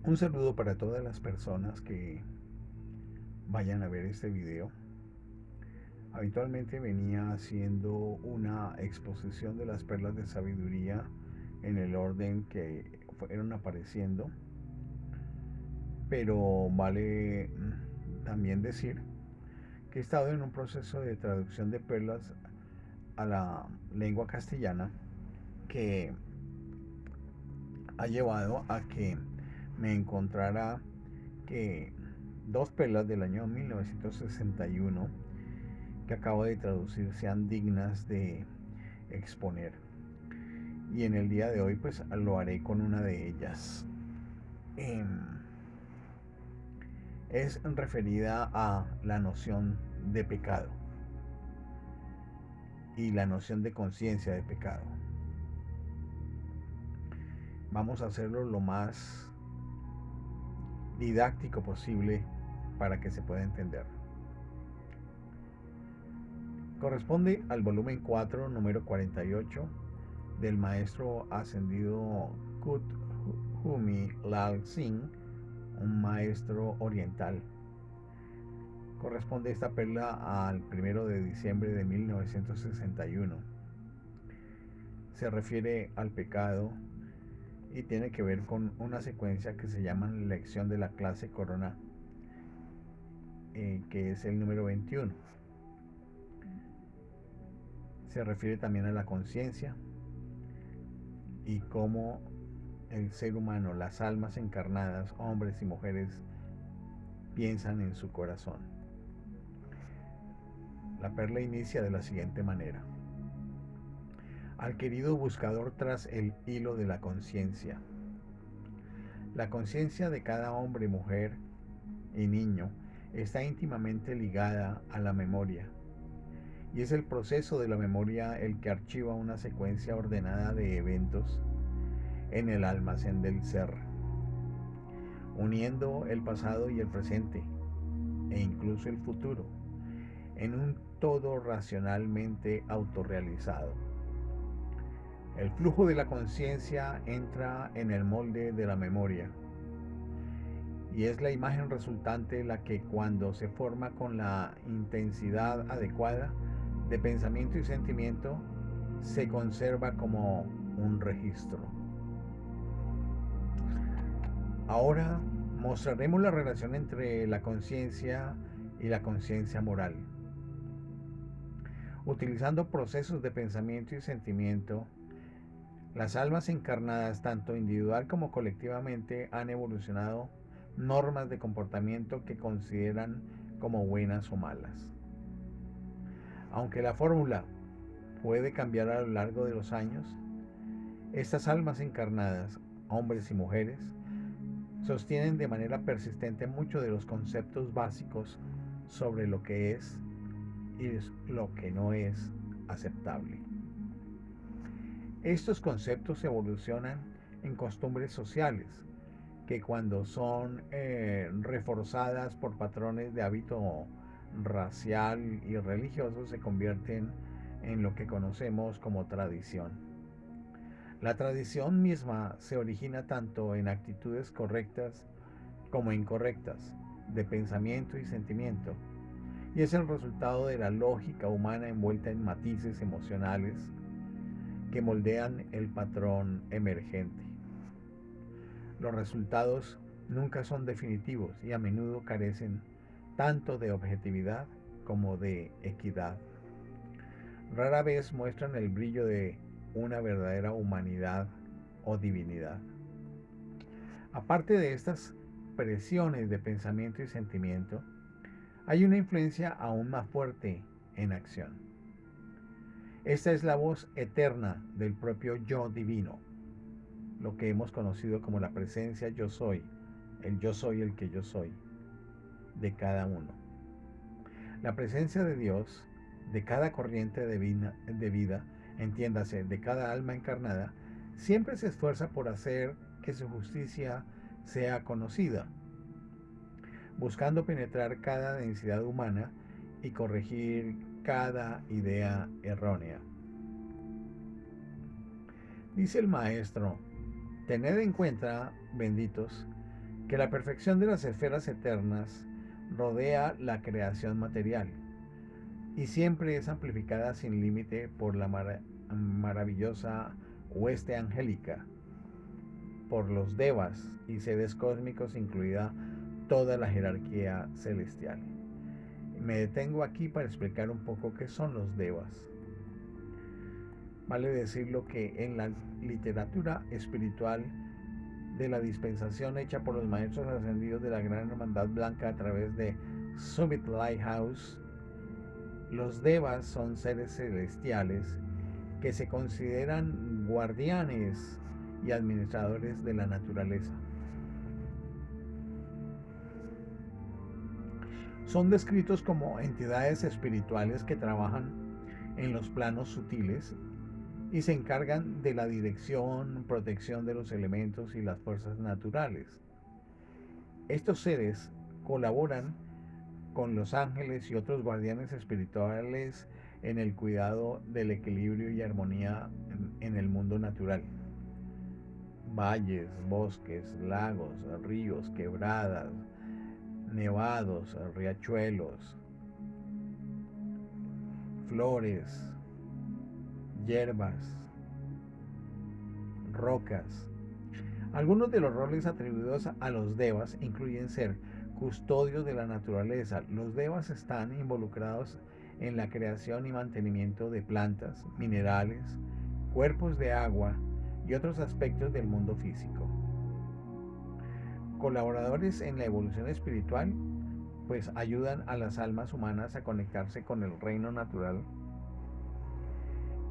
Un saludo para todas las personas que vayan a ver este video. Habitualmente venía haciendo una exposición de las perlas de sabiduría en el orden que fueron apareciendo, pero vale también decir que he estado en un proceso de traducción de perlas a la lengua castellana que ha llevado a que me encontrara que dos perlas del año 1961 que acabo de traducir sean dignas de exponer. Y en el día de hoy pues lo haré con una de ellas. Eh, es referida a la noción de pecado y la noción de conciencia de pecado. Vamos a hacerlo lo más didáctico posible para que se pueda entender. Corresponde al volumen 4, número 48, del maestro ascendido Kuthumi Lal Singh, un maestro oriental. Corresponde esta perla al 1 de diciembre de 1961. Se refiere al pecado y tiene que ver con una secuencia que se llama lección de la clase corona, que es el número 21. Se refiere también a la conciencia y cómo el ser humano, las almas encarnadas, hombres y mujeres, piensan en su corazón. La perla inicia de la siguiente manera: al querido buscador tras el hilo de la conciencia. La conciencia de cada hombre, mujer y niño está íntimamente ligada a la memoria, y es el proceso de la memoria el que archiva una secuencia ordenada de eventos en el almacén del ser, uniendo el pasado y el presente, e incluso el futuro, en un todo racionalmente autorrealizado. El flujo de la conciencia entra en el molde de la memoria, y es la imagen resultante la que, cuando se forma con la intensidad adecuada de pensamiento y sentimiento, se conserva como un registro. Ahora mostraremos la relación entre la conciencia y la conciencia moral. Utilizando procesos de pensamiento y sentimiento, las almas encarnadas, tanto individual como colectivamente, han evolucionado normas de comportamiento que consideran como buenas o malas. Aunque la fórmula puede cambiar a lo largo de los años, estas almas encarnadas, hombres y mujeres, sostienen de manera persistente muchos de los conceptos básicos sobre lo que es y lo que no es aceptable. Estos conceptos evolucionan en costumbres sociales que, cuando son reforzadas por patrones de hábito racial y religioso, se convierten en lo que conocemos como tradición. La tradición misma se origina tanto en actitudes correctas como incorrectas de pensamiento y sentimiento, y es el resultado de la lógica humana envuelta en matices emocionales que moldean el patrón emergente. Los resultados nunca son definitivos y a menudo carecen tanto de objetividad como de equidad. Rara vez muestran el brillo de una verdadera humanidad o divinidad. Aparte de estas presiones de pensamiento y sentimiento, hay una influencia aún más fuerte en acción. Esta es la voz eterna del propio yo divino, lo que hemos conocido como la presencia yo soy el que yo soy, de cada uno. La presencia de Dios, de cada corriente de vida, entiéndase, de cada alma encarnada, siempre se esfuerza por hacer que su justicia sea conocida, buscando penetrar cada densidad humana y corregir cada idea errónea. Dice el maestro: tened en cuenta, benditos, que la perfección de las esferas eternas rodea la creación material y siempre es amplificada sin límite por la maravillosa hueste angélica, por los devas y seres cósmicos, incluida toda la jerarquía celestial. Me detengo aquí para explicar un poco qué son los devas. Vale decirlo que en la literatura espiritual de la dispensación hecha por los maestros ascendidos de la Gran Hermandad Blanca a través de Summit Lighthouse, los devas son seres celestiales que se consideran guardianes y administradores de la naturaleza. Son descritos como entidades espirituales que trabajan en los planos sutiles y se encargan de la dirección, protección de los elementos y las fuerzas naturales. Estos seres colaboran con los ángeles y otros guardianes espirituales en el cuidado del equilibrio y armonía en el mundo natural. Valles, bosques, lagos, ríos, quebradas, nevados, riachuelos, flores, hierbas, rocas. Algunos de los roles atribuidos a los devas incluyen ser custodios de la naturaleza. Los devas están involucrados en la creación y mantenimiento de plantas, minerales, cuerpos de agua y otros aspectos del mundo físico. Colaboradores en la evolución espiritual, pues ayudan a las almas humanas a conectarse con el reino natural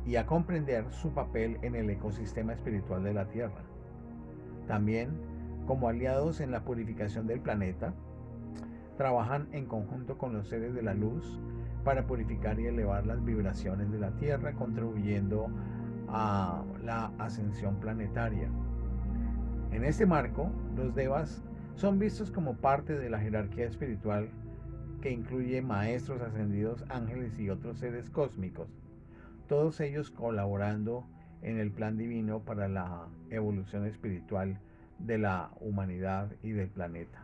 y a comprender su papel en el ecosistema espiritual de la Tierra. También, como aliados en la purificación del planeta, trabajan en conjunto con los seres de la luz para purificar y elevar las vibraciones de la Tierra, contribuyendo a la ascensión planetaria. En este marco, los devas son vistos como parte de la jerarquía espiritual que incluye maestros ascendidos, ángeles y otros seres cósmicos, todos ellos colaborando en el plan divino para la evolución espiritual de la humanidad y del planeta.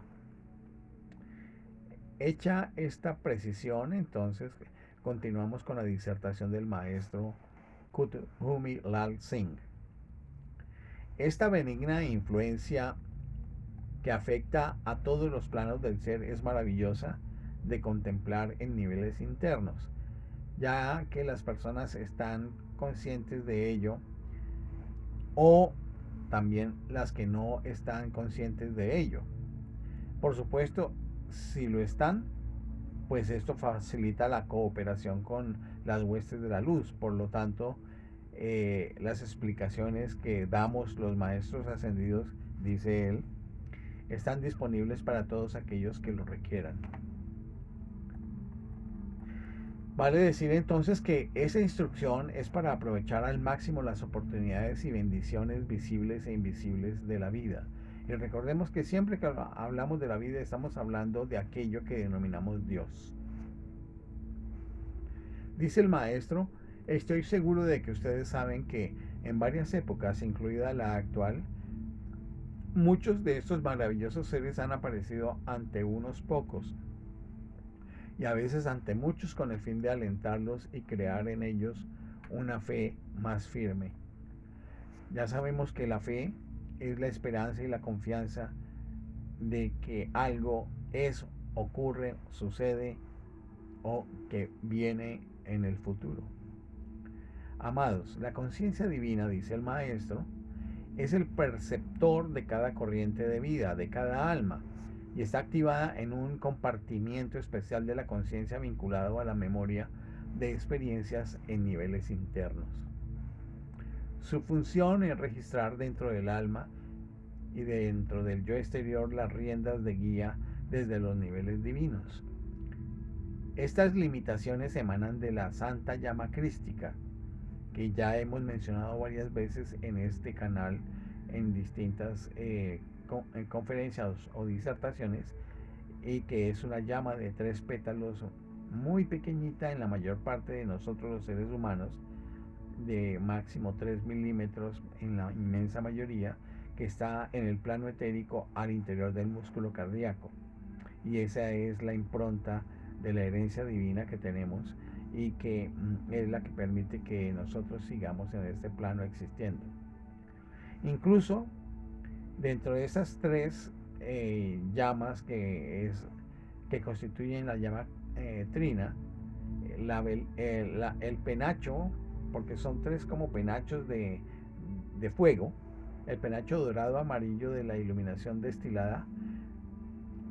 Hecha esta precisión, entonces continuamos con la disertación del maestro Kuthumi Lal Singh. Esta benigna influencia que afecta a todos los planos del ser es maravillosa de contemplar en niveles internos, ya que las personas están conscientes de ello, o también las que no están conscientes de ello. Por supuesto, si lo están, pues esto facilita la cooperación con las huestes de la luz. Por lo tanto, las explicaciones que damos los maestros ascendidos, dice él, están disponibles para todos aquellos que lo requieran. Vale decir entonces que esa instrucción es para aprovechar al máximo las oportunidades y bendiciones visibles e invisibles de la vida. Y recordemos que siempre que hablamos de la vida estamos hablando de aquello que denominamos Dios. Dice el maestro, estoy seguro de que ustedes saben que en varias épocas, incluida la actual, muchos de estos maravillosos seres han aparecido ante unos pocos y a veces ante muchos con el fin de alentarlos y crear en ellos una fe más firme. Ya sabemos que la fe es la esperanza y la confianza de que algo es, ocurre, sucede o que viene en el futuro. Amados, la conciencia divina, dice el maestro, es el perceptor de cada corriente de vida, de cada alma, y está activada en un compartimiento especial de la conciencia vinculado a la memoria de experiencias en niveles internos. Su función es registrar dentro del alma y dentro del yo exterior las riendas de guía desde los niveles divinos. Estas limitaciones emanan de la santa llama crística, que ya hemos mencionado varias veces en este canal en distintas conferencias o disertaciones, y que es una llama de 3 pétalos muy pequeñita en la mayor parte de nosotros los seres humanos, de máximo 3 milímetros en la inmensa mayoría, que está en el plano etérico al interior del músculo cardíaco. Y esa es la impronta de la herencia divina que tenemos y que es la que permite que nosotros sigamos en este plano existiendo. Incluso dentro de esas tres llamas que constituyen la llama trina, el penacho, porque son tres como penachos de fuego, el penacho dorado amarillo de la iluminación destilada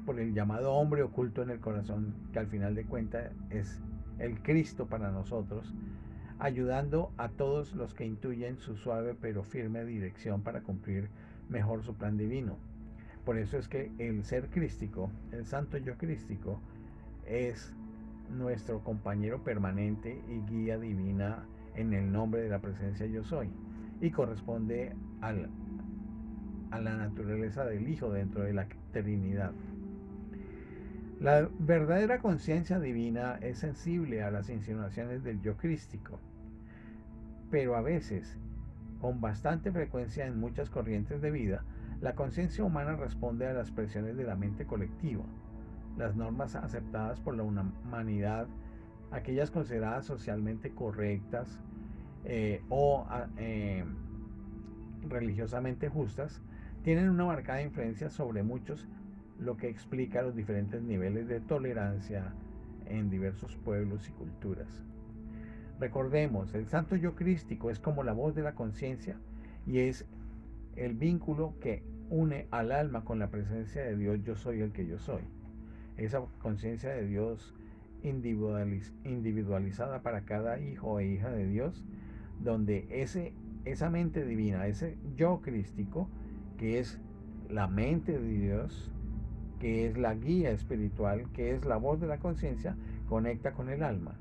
por el llamado hombre oculto en el corazón, que al final de cuentas es el Cristo para nosotros, ayudando a todos los que intuyen su suave pero firme dirección para cumplir mejor su plan divino. Por eso es que el ser crístico, el santo yo crístico, es nuestro compañero permanente y guía divina en el nombre de la presencia yo soy, y corresponde a la naturaleza del Hijo dentro de la Trinidad. La verdadera conciencia divina es sensible a las insinuaciones del yo crístico, pero a veces, con bastante frecuencia en muchas corrientes de vida, la conciencia humana responde a las presiones de la mente colectiva, las normas aceptadas por la humanidad, aquellas consideradas socialmente correctas o religiosamente justas, tienen una marcada influencia sobre muchos, lo que explica los diferentes niveles de tolerancia en diversos pueblos y culturas. Recordemos, el santo yo crístico es como la voz de la conciencia y es el vínculo que une al alma con la presencia de Dios, yo soy el que yo soy. Esa conciencia de Dios individualizada para cada hijo e hija de Dios, donde esa mente divina, ese yo crístico, que es la mente de Dios, que es la guía espiritual, que es la voz de la conciencia, conecta con el alma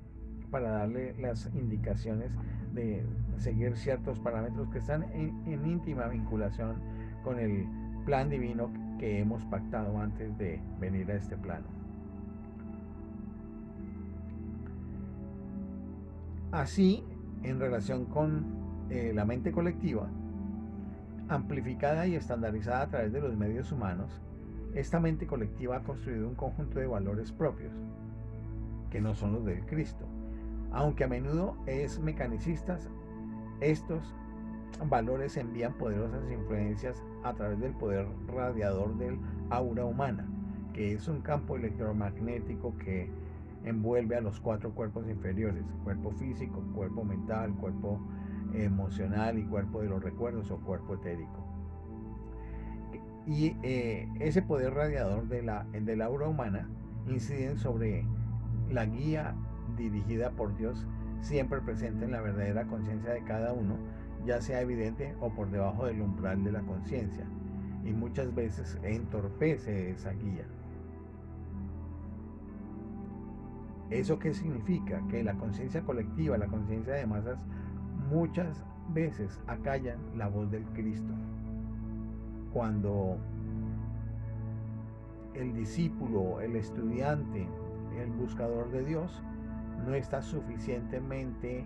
para darle las indicaciones de seguir ciertos parámetros que están en íntima vinculación con el plan divino que hemos pactado antes de venir a este plano. Así, en relación con la mente colectiva, amplificada y estandarizada a través de los medios humanos, esta mente colectiva ha construido un conjunto de valores propios, que no son los del Cristo. Aunque a menudo es mecanicistas, estos valores envían poderosas influencias a través del poder radiador del aura humana, que es un campo electromagnético que envuelve a los cuatro cuerpos inferiores: cuerpo físico, cuerpo mental, cuerpo emocional y cuerpo de los recuerdos o cuerpo etérico. Y ese poder radiador del aura humana incide sobre la guía dirigida por Dios, siempre presente en la verdadera conciencia de cada uno, ya sea evidente o por debajo del umbral de la conciencia, y muchas veces entorpece esa guía. ¿Eso qué significa? Que la conciencia colectiva, la conciencia de masas, muchas veces acallan la voz del Cristo. Cuando el discípulo, el estudiante, el buscador de Dios no está suficientemente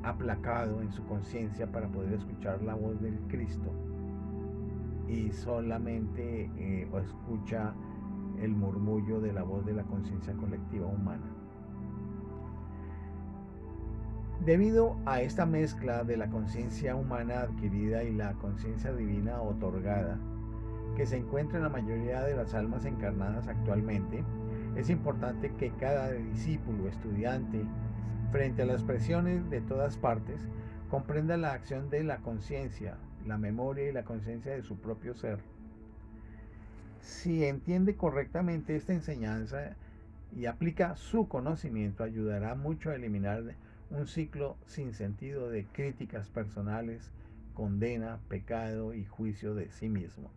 aplacado en su conciencia para poder escuchar la voz del Cristo y solamente escucha el murmullo de la voz de la conciencia colectiva humana. Debido a esta mezcla de la conciencia humana adquirida y la conciencia divina otorgada, que se encuentra en la mayoría de las almas encarnadas actualmente, es importante que cada discípulo, estudiante, frente a las presiones de todas partes, comprenda la acción de la conciencia, la memoria y la conciencia de su propio ser. Si entiende correctamente esta enseñanza y aplica su conocimiento, ayudará mucho a eliminar un ciclo sin sentido de críticas personales, condena, pecado y juicio de sí mismo.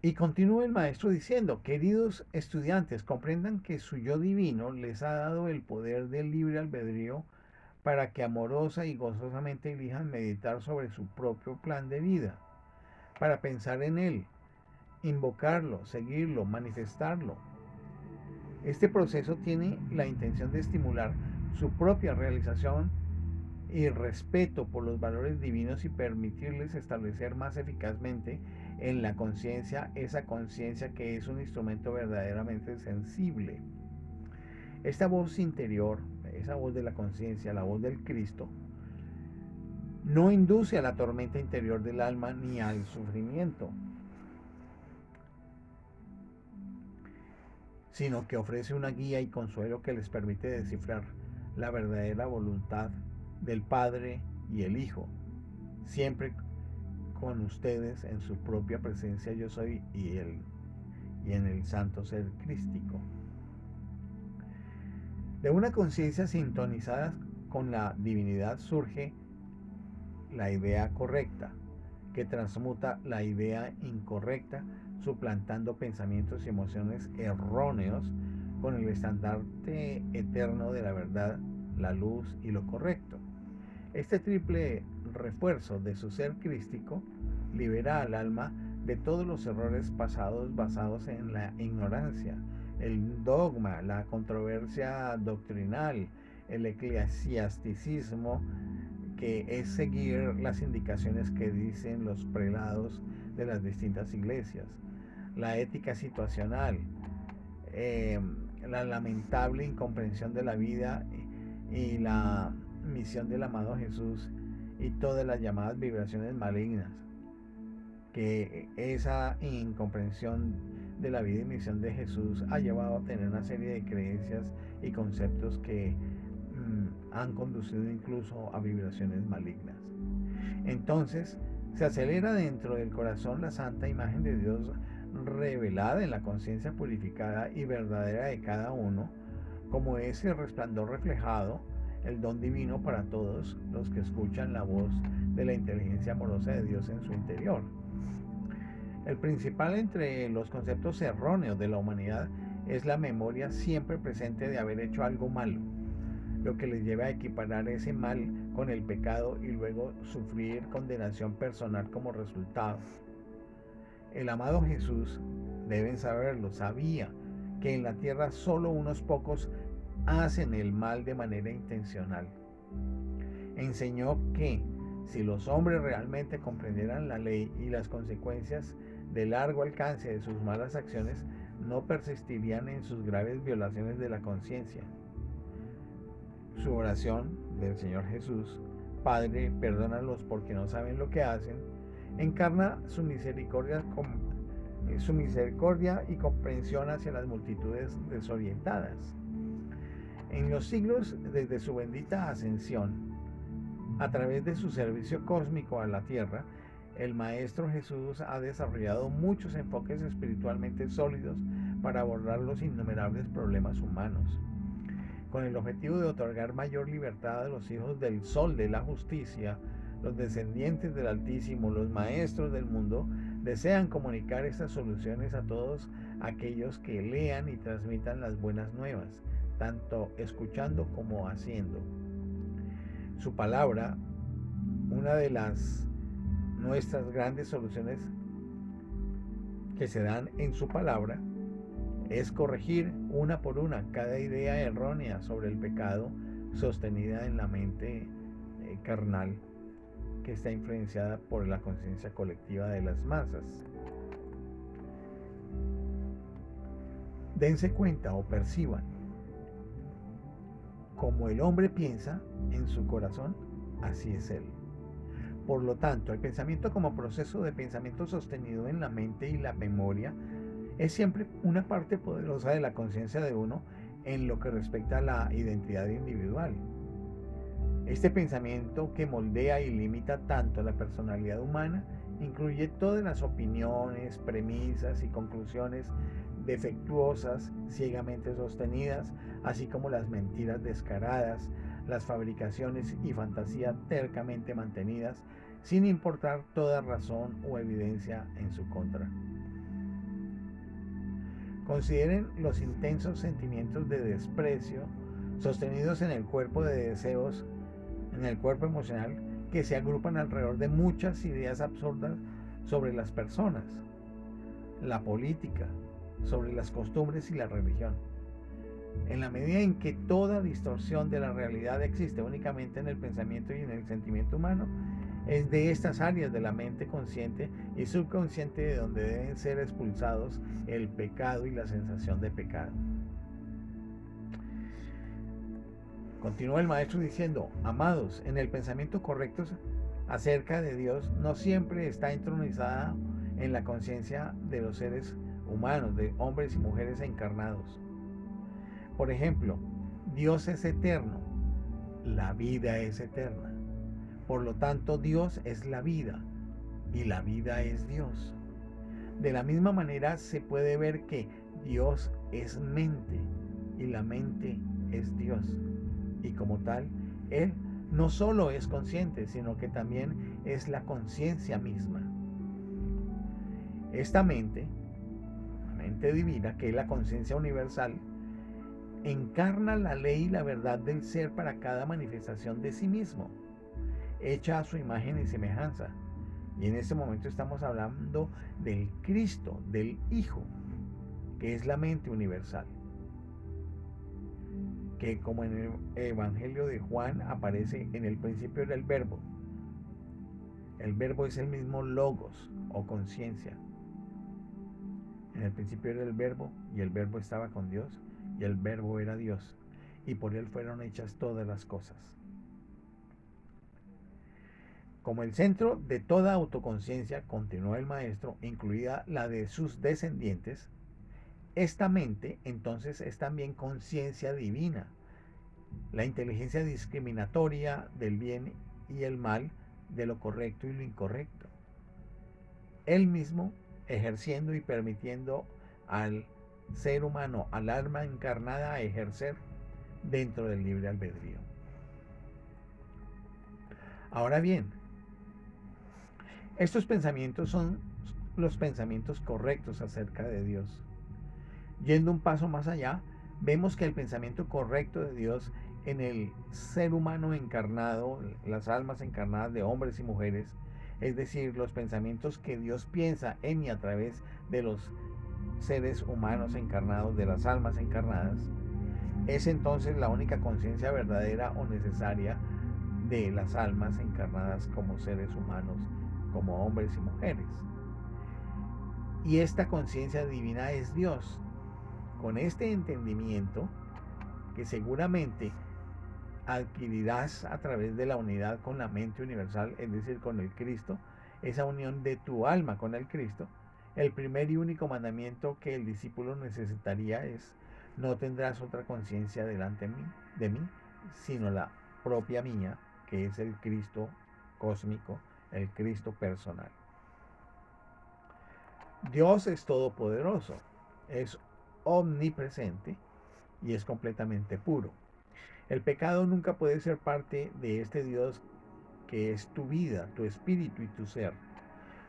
Y continúa el maestro diciendo: queridos estudiantes, comprendan que su yo divino les ha dado el poder del libre albedrío para que amorosa y gozosamente elijan meditar sobre su propio plan de vida, para pensar en él, invocarlo, seguirlo, manifestarlo. Este proceso tiene la intención de estimular su propia realización y respeto por los valores divinos y permitirles establecer más eficazmente en la conciencia esa conciencia que es un instrumento verdaderamente sensible. Esta voz interior, esa voz de la conciencia, la voz del Cristo, no induce a la tormenta interior del alma ni al sufrimiento, sino que ofrece una guía y consuelo que les permite descifrar la verdadera voluntad del Padre y el Hijo, siempre con ustedes en su propia presencia yo soy y en el santo ser crístico. De una conciencia sintonizada con la divinidad surge la idea correcta, que transmuta la idea incorrecta, suplantando pensamientos y emociones erróneos con el estandarte eterno de la verdad, la luz y lo correcto. Este triple refuerzo de su ser crístico libera al alma de todos los errores pasados basados en la ignorancia, el dogma, la controversia doctrinal, el eclesiasticismo, que es seguir las indicaciones que dicen los prelados de las distintas iglesias, la ética situacional, la lamentable incomprensión de la vida y la misión del amado Jesús y todas las llamadas vibraciones malignas, que esa incomprensión de la vida y misión de Jesús ha llevado a tener una serie de creencias y conceptos que han conducido incluso a vibraciones malignas. Entonces se acelera dentro del corazón la santa imagen de Dios revelada en la conciencia purificada y verdadera de cada uno, como ese resplandor reflejado, el don divino para todos los que escuchan la voz de la inteligencia amorosa de Dios en su interior. El principal entre los conceptos erróneos de la humanidad es la memoria siempre presente de haber hecho algo malo, lo que les lleva a equiparar ese mal con el pecado y luego sufrir condenación personal como resultado. El amado Jesús, deben saberlo, sabía que en la tierra solo unos pocos hacen el mal de manera intencional. Enseñó que si los hombres realmente comprendieran la ley y las consecuencias de largo alcance de sus malas acciones, no persistirían en sus graves violaciones de la conciencia. Su oración del Señor Jesús, Padre, perdónalos porque no saben lo que hacen, encarna su misericordia y comprensión hacia las multitudes desorientadas. En los siglos desde su bendita ascensión, a través de su servicio cósmico a la tierra, el Maestro Jesús ha desarrollado muchos enfoques espiritualmente sólidos para abordar los innumerables problemas humanos, con el objetivo de otorgar mayor libertad a los hijos del sol de la justicia. Los descendientes del Altísimo, los maestros del mundo, desean comunicar estas soluciones a todos aquellos que lean y transmitan las buenas nuevas, tanto escuchando como haciendo. Su palabra, una de las nuestras grandes soluciones que se dan en su palabra, es corregir una por una cada idea errónea sobre el pecado sostenida en la mente carnal, que está influenciada por la conciencia colectiva de las masas. Dense cuenta o perciban, como el hombre piensa en su corazón, así es él. Por lo tanto, el pensamiento como proceso de pensamiento sostenido en la mente y la memoria es siempre una parte poderosa de la conciencia de uno en lo que respecta a la identidad individual. Este pensamiento que moldea y limita tanto la personalidad humana incluye todas las opiniones, premisas y conclusiones defectuosas, ciegamente sostenidas, así como las mentiras descaradas, las fabricaciones y fantasías tercamente mantenidas, sin importar toda razón o evidencia en su contra. Consideren los intensos sentimientos de desprecio sostenidos en el cuerpo de deseos, en el cuerpo emocional, que se agrupan alrededor de muchas ideas absurdas sobre las personas, la política, sobre las costumbres y la religión. En la medida en que toda distorsión de la realidad existe únicamente en el pensamiento y en el sentimiento humano, es de estas áreas de la mente consciente y subconsciente de donde deben ser expulsados el pecado y la sensación de pecado. Continúa el maestro diciendo: amados, en el pensamiento correcto acerca de Dios no siempre está entronizada en la conciencia de los seres humanos, de hombres y mujeres encarnados. Por ejemplo, Dios es eterno, la vida es eterna. Por lo tanto, Dios es la vida y la vida es Dios. De la misma manera se puede ver que Dios es mente y la mente es Dios. Y como tal, Él no solo es consciente, sino que también es la conciencia misma. Esta mente, la mente divina, que es la conciencia universal, encarna la ley y la verdad del ser para cada manifestación de sí mismo, hecha a su imagen y semejanza. Y en este momento estamos hablando del Cristo, del Hijo, que es la mente universal, que como en el Evangelio de Juan aparece: en el principio era el verbo. El verbo es el mismo logos o conciencia. En el principio era el verbo y el verbo estaba con Dios y el verbo era Dios y por él fueron hechas todas las cosas. Como el centro de toda autoconciencia, continuó el maestro, incluida la de sus descendientes, esta mente entonces es también conciencia divina, la inteligencia discriminatoria del bien y el mal, de lo correcto y lo incorrecto. Él mismo ejerciendo y permitiendo al ser humano, al alma encarnada, a ejercer dentro del libre albedrío. Ahora bien, estos pensamientos son los pensamientos correctos acerca de Dios. Yendo un paso más allá, vemos que el pensamiento correcto de Dios en el ser humano encarnado, las almas encarnadas de hombres y mujeres, es decir, los pensamientos que Dios piensa en y a través de los seres humanos encarnados, de las almas encarnadas, es entonces la única conciencia verdadera o necesaria de las almas encarnadas como seres humanos, como hombres y mujeres. Y esta conciencia divina es Dios. Con este entendimiento, que seguramente adquirirás a través de la unidad con la mente universal, es decir, con el Cristo, esa unión de tu alma con el Cristo, el primer y único mandamiento que el discípulo necesitaría es: no tendrás otra conciencia delante de mí, sino la propia mía, que es el Cristo cósmico, el Cristo personal. Dios es todopoderoso, es omnipresente y es completamente puro. El pecado nunca puede ser parte de este Dios que es tu vida, tu espíritu y tu ser.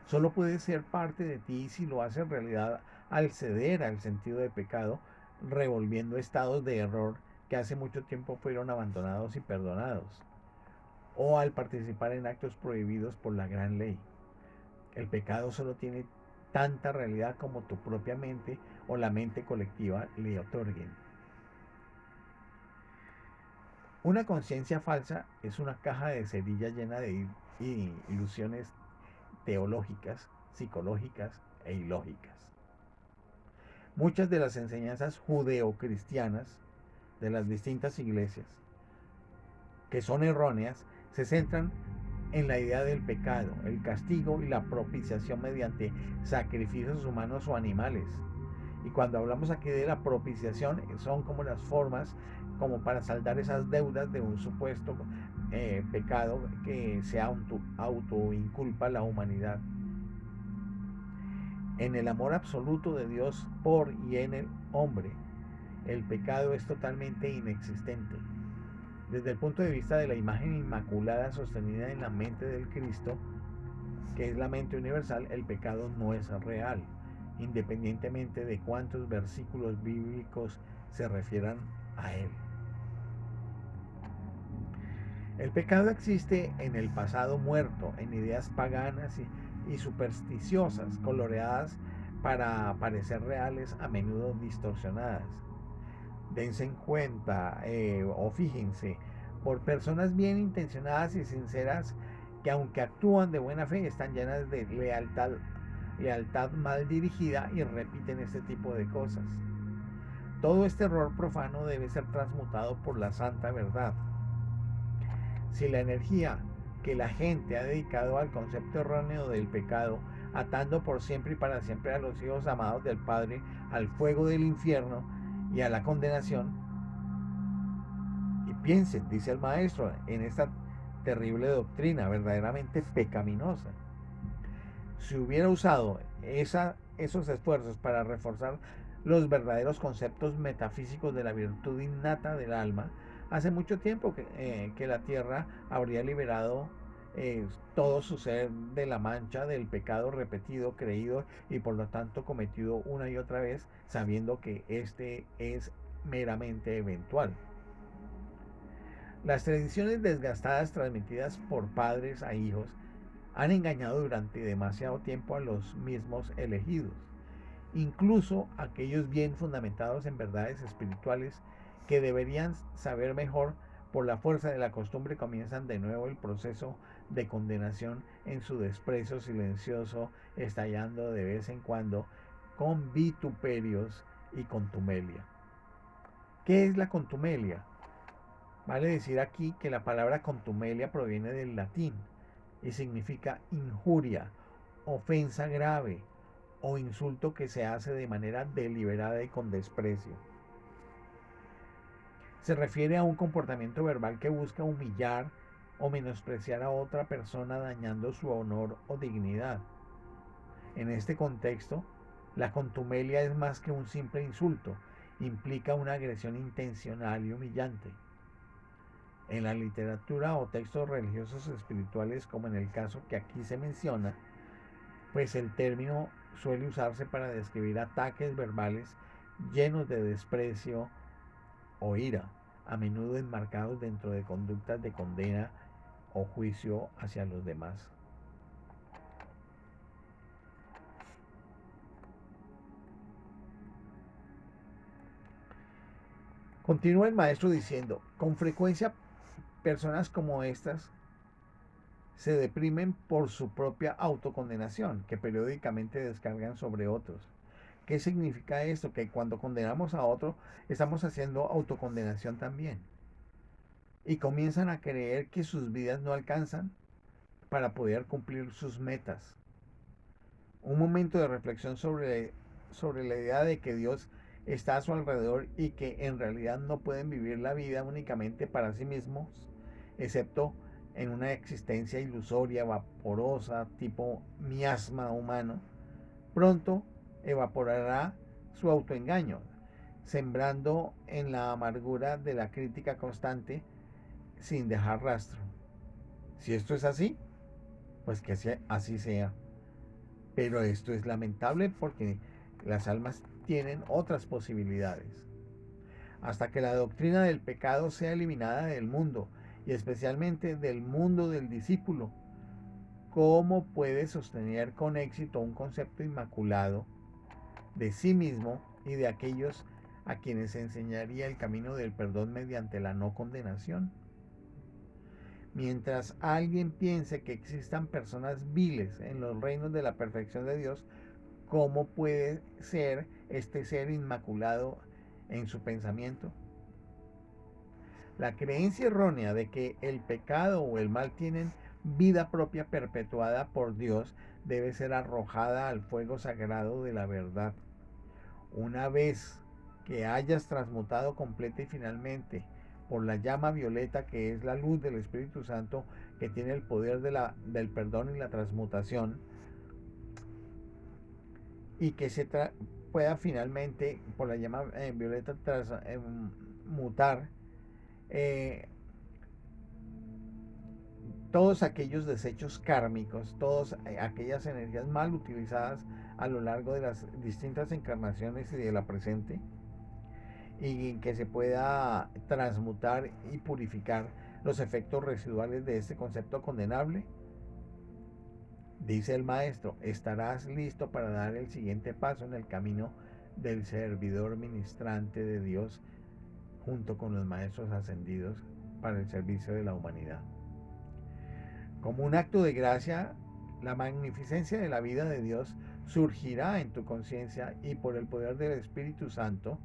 Solo puede ser parte de ti si lo hace realidad al ceder al sentido de pecado, revolviendo estados de error que hace mucho tiempo fueron abandonados y perdonados, o al participar en actos prohibidos por la gran ley. El pecado solo tiene tanta realidad como tu propia mente o la mente colectiva le otorguen. Una conciencia falsa es una caja de cerilla llena de ilusiones teológicas, psicológicas e ilógicas. Muchas de las enseñanzas judeocristianas de las distintas iglesias, que son erróneas, se centran en la idea del pecado, el castigo y la propiciación mediante sacrificios humanos o animales. Y cuando hablamos aquí de la propiciación, son como las formas como para saldar esas deudas de un supuesto pecado que se autoinculpa la humanidad. En el amor absoluto de Dios por y en el hombre, el pecado es totalmente inexistente. Desde el punto de vista de la imagen inmaculada sostenida en la mente del Cristo, que es la mente universal, el pecado no es real, independientemente de cuántos versículos bíblicos se refieran a él. El pecado existe en el pasado muerto, en ideas paganas y supersticiosas, coloreadas para parecer reales, a menudo distorsionadas. Dense en cuenta o fíjense por personas bien intencionadas y sinceras que aunque actúan de buena fe están llenas de lealtad mal dirigida y repiten este tipo de cosas. Todo este error profano debe ser transmutado por la santa verdad. Si la energía que la gente ha dedicado al concepto erróneo del pecado, atando por siempre y para siempre a los hijos amados del Padre al fuego del infierno y a la condenación, y piensen, dice el maestro, en esta terrible doctrina verdaderamente pecaminosa. Si hubiera usado esos esfuerzos para reforzar los verdaderos conceptos metafísicos de la virtud innata del alma, hace mucho tiempo que la tierra habría liberado todo su ser de la mancha del pecado repetido, creído y por lo tanto cometido una y otra vez, sabiendo que este es meramente eventual. Las tradiciones desgastadas transmitidas por padres a hijos han engañado durante demasiado tiempo a los mismos elegidos, incluso aquellos bien fundamentados en verdades espirituales que deberían saber mejor. Por la fuerza de la costumbre comienzan de nuevo el proceso de condenación en su desprecio silencioso, estallando de vez en cuando con vituperios y contumelia. ¿Qué es la contumelia? Vale decir aquí que la palabra contumelia proviene del latín y significa injuria, ofensa grave o insulto que se hace de manera deliberada y con desprecio. Se refiere a un comportamiento verbal que busca humillar o menospreciar a otra persona dañando su honor o dignidad. En este contexto, la contumelia es más que un simple insulto, implica una agresión intencional y humillante. En la literatura o textos religiosos espirituales, como en el caso que aquí se menciona, pues el término suele usarse para describir ataques verbales llenos de desprecio o ira, a menudo enmarcados dentro de conductas de condena o juicio hacia los demás. Continúa el maestro diciendo, con frecuencia personas como estas se deprimen por su propia autocondenación, que periódicamente descargan sobre otros. ¿Qué significa esto? Que cuando condenamos a otro, estamos haciendo autocondenación también. Y comienzan a creer que sus vidas no alcanzan para poder cumplir sus metas. Un momento de reflexión sobre la idea de que Dios está a su alrededor y que en realidad no pueden vivir la vida únicamente para sí mismos, excepto en una existencia ilusoria, vaporosa, tipo miasma humano, pronto evaporará su autoengaño, sembrando en la amargura de la crítica constante sin dejar rastro. Si esto es así, pues que así sea. Pero esto es lamentable porque las almas tienen otras posibilidades. Hasta que la doctrina del pecado sea eliminada del mundo y especialmente del mundo del discípulo, ¿cómo puede sostener con éxito un concepto inmaculado de sí mismo y de aquellos a quienes enseñaría el camino del perdón mediante la no condenación? Mientras alguien piense que existan personas viles en los reinos de la perfección de Dios, ¿cómo puede ser este ser inmaculado en su pensamiento? La creencia errónea de que el pecado o el mal tienen vida propia perpetuada por Dios debe ser arrojada al fuego sagrado de la verdad. Una vez que hayas transmutado completa y finalmente por la llama violeta que es la luz del Espíritu Santo, que tiene el poder del perdón y la transmutación, y que pueda finalmente por la llama violeta mutar eh, todos aquellos desechos kármicos, todas aquellas energías mal utilizadas a lo largo de las distintas encarnaciones y de la presente, y que se pueda transmutar y purificar los efectos residuales de este concepto condenable. Dice el maestro, estarás listo para dar el siguiente paso en el camino del servidor ministrante de Dios junto con los maestros ascendidos para el servicio de la humanidad. Como un acto de gracia, la magnificencia de la vida de Dios surgirá en tu conciencia y por el poder del Espíritu Santo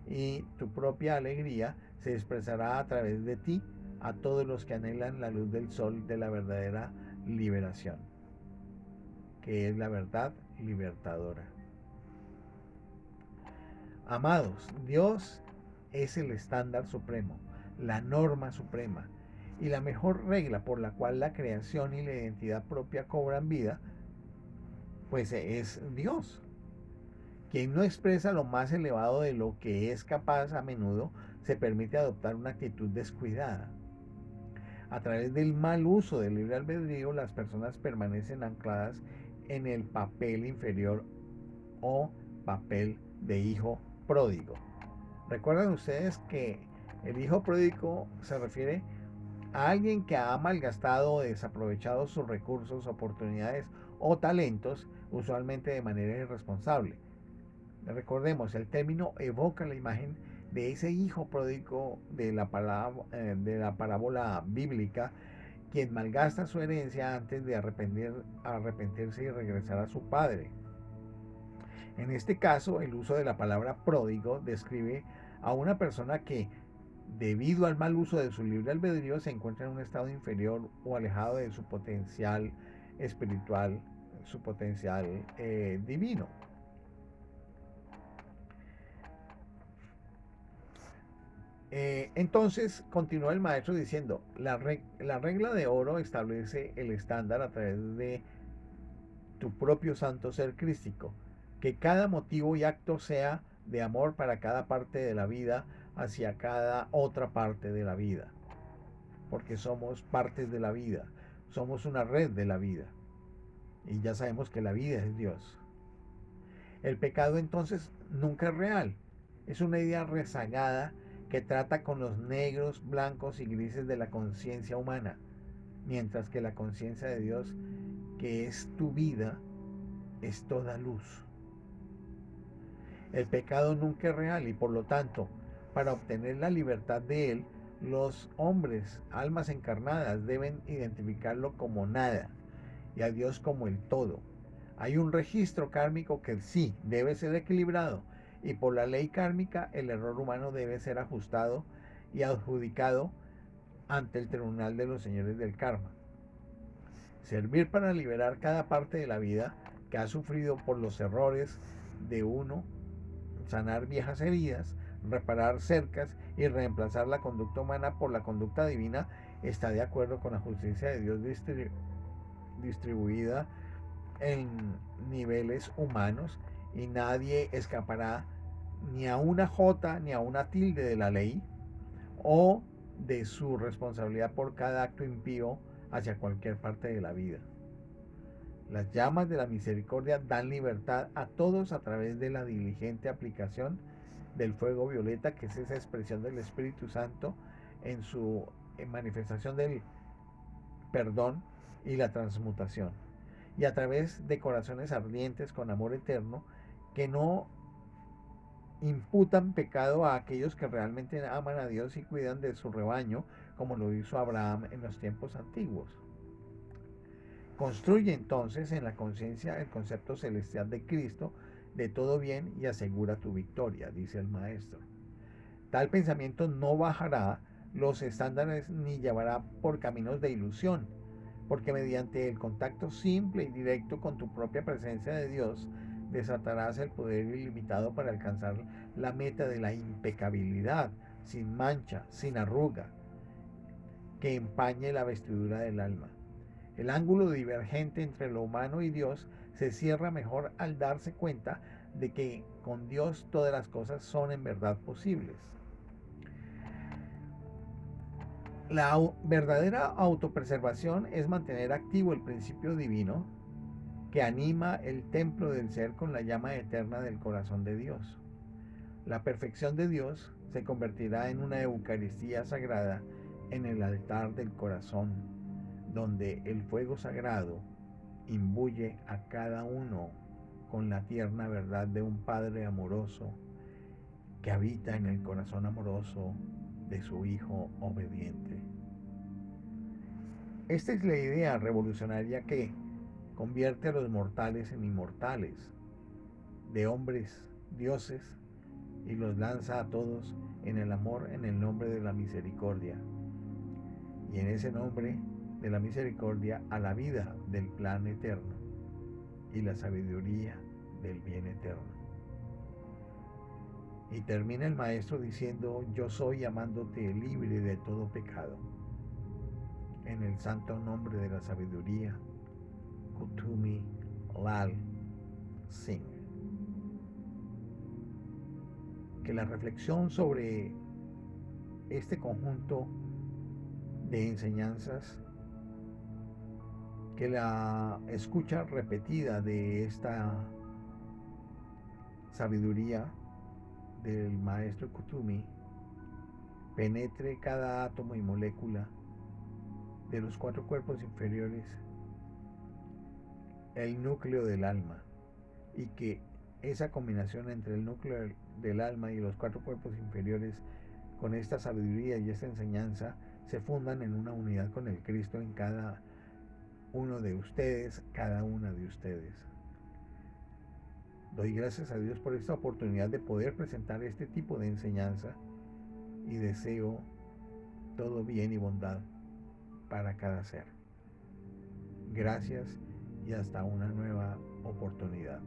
y tu propia alegría se expresará a través de ti a todos los que anhelan la luz del sol de la verdadera liberación, que es la verdad libertadora. Amados, Dios es el estándar supremo, la norma suprema y la mejor regla por la cual la creación y la identidad propia cobran vida, pues es Dios. Quien no expresa lo más elevado de lo que es capaz a menudo se permite adoptar una actitud descuidada. A través del mal uso del libre albedrío, las personas permanecen ancladas en el papel inferior o papel de hijo pródigo. ¿Recuerdan ustedes que el hijo pródigo se refiere a alguien que ha malgastado o desaprovechado sus recursos, oportunidades o talentos, usualmente de manera irresponsable? Recordemos, el término evoca la imagen de ese hijo pródigo de la parábola bíblica, quien malgasta su herencia antes de arrepentirse y regresar a su padre. En este caso, el uso de la palabra pródigo describe a una persona que, debido al mal uso de su libre albedrío, se encuentra en un estado inferior o alejado de su potencial espiritual, su potencial divino. Entonces continúa el maestro diciendo, la regla de oro establece el estándar a través de tu propio santo ser crístico, que cada motivo y acto sea de amor para cada parte de la vida hacia cada otra parte de la vida, porque somos partes de la vida, somos una red de la vida, y ya sabemos que la vida es Dios. El pecado entonces nunca es real, es una idea rezagada que trata con los negros, blancos y grises de la conciencia humana, mientras que la conciencia de Dios, que es tu vida, es toda luz. El pecado nunca es real y por lo tanto, para obtener la libertad de él, los hombres, almas encarnadas, deben identificarlo como nada y a Dios como el todo. Hay un registro kármico que sí debe ser equilibrado y por la ley kármica el error humano debe ser ajustado y adjudicado ante el tribunal de los señores del karma. Servir para liberar cada parte de la vida que ha sufrido por los errores de uno, sanar viejas heridas, reparar cercas y reemplazar la conducta humana por la conducta divina está de acuerdo con la justicia de Dios distribuida en niveles humanos y nadie escapará ni a una jota ni a una tilde de la ley o de su responsabilidad por cada acto impío hacia cualquier parte de la vida. Las llamas de la misericordia dan libertad a todos a través de la diligente aplicación del fuego violeta, que es esa expresión del Espíritu Santo en su manifestación del perdón y la transmutación, y a través de corazones ardientes con amor eterno que no imputan pecado a aquellos que realmente aman a Dios y cuidan de su rebaño, como lo hizo Abraham en los tiempos antiguos. Construye entonces en la conciencia el concepto celestial de Cristo, de todo bien, y asegura tu victoria, dice el maestro. Tal pensamiento no bajará los estándares ni llevará por caminos de ilusión, porque mediante el contacto simple y directo con tu propia presencia de Dios, desatarás el poder ilimitado para alcanzar la meta de la impecabilidad, sin mancha, sin arruga, que empañe la vestidura del alma. El ángulo divergente entre lo humano y Dios se cierra mejor al darse cuenta de que con Dios todas las cosas son en verdad posibles. La verdadera autopreservación es mantener activo el principio divino que anima el templo del ser con la llama eterna del corazón de Dios. La perfección de Dios se convertirá en una Eucaristía sagrada en el altar del corazón, donde el fuego sagrado imbuye a cada uno con la tierna verdad de un Padre amoroso que habita en el corazón amoroso de su Hijo obediente. Esta es la idea revolucionaria que convierte a los mortales en inmortales, de hombres dioses, y los lanza a todos en el amor en el nombre de la misericordia. Y en ese nombre de la misericordia a la vida del plan eterno y la sabiduría del bien eterno. Y termina el maestro diciendo: yo soy amándote libre de todo pecado. En el santo nombre de la sabiduría, Kuthumi Lal Singh. Que la reflexión sobre este conjunto de enseñanzas, que la escucha repetida de esta sabiduría del maestro Kuthumi penetre cada átomo y molécula de los 4 cuerpos inferiores, el núcleo del alma, y que esa combinación entre el núcleo del alma y los 4 cuerpos inferiores, con esta sabiduría y esta enseñanza, se fundan en una unidad con el Cristo en cada uno de ustedes, cada una de ustedes. Doy gracias a Dios por esta oportunidad de poder presentar este tipo de enseñanza y deseo todo bien y bondad para cada ser. Gracias y hasta una nueva oportunidad.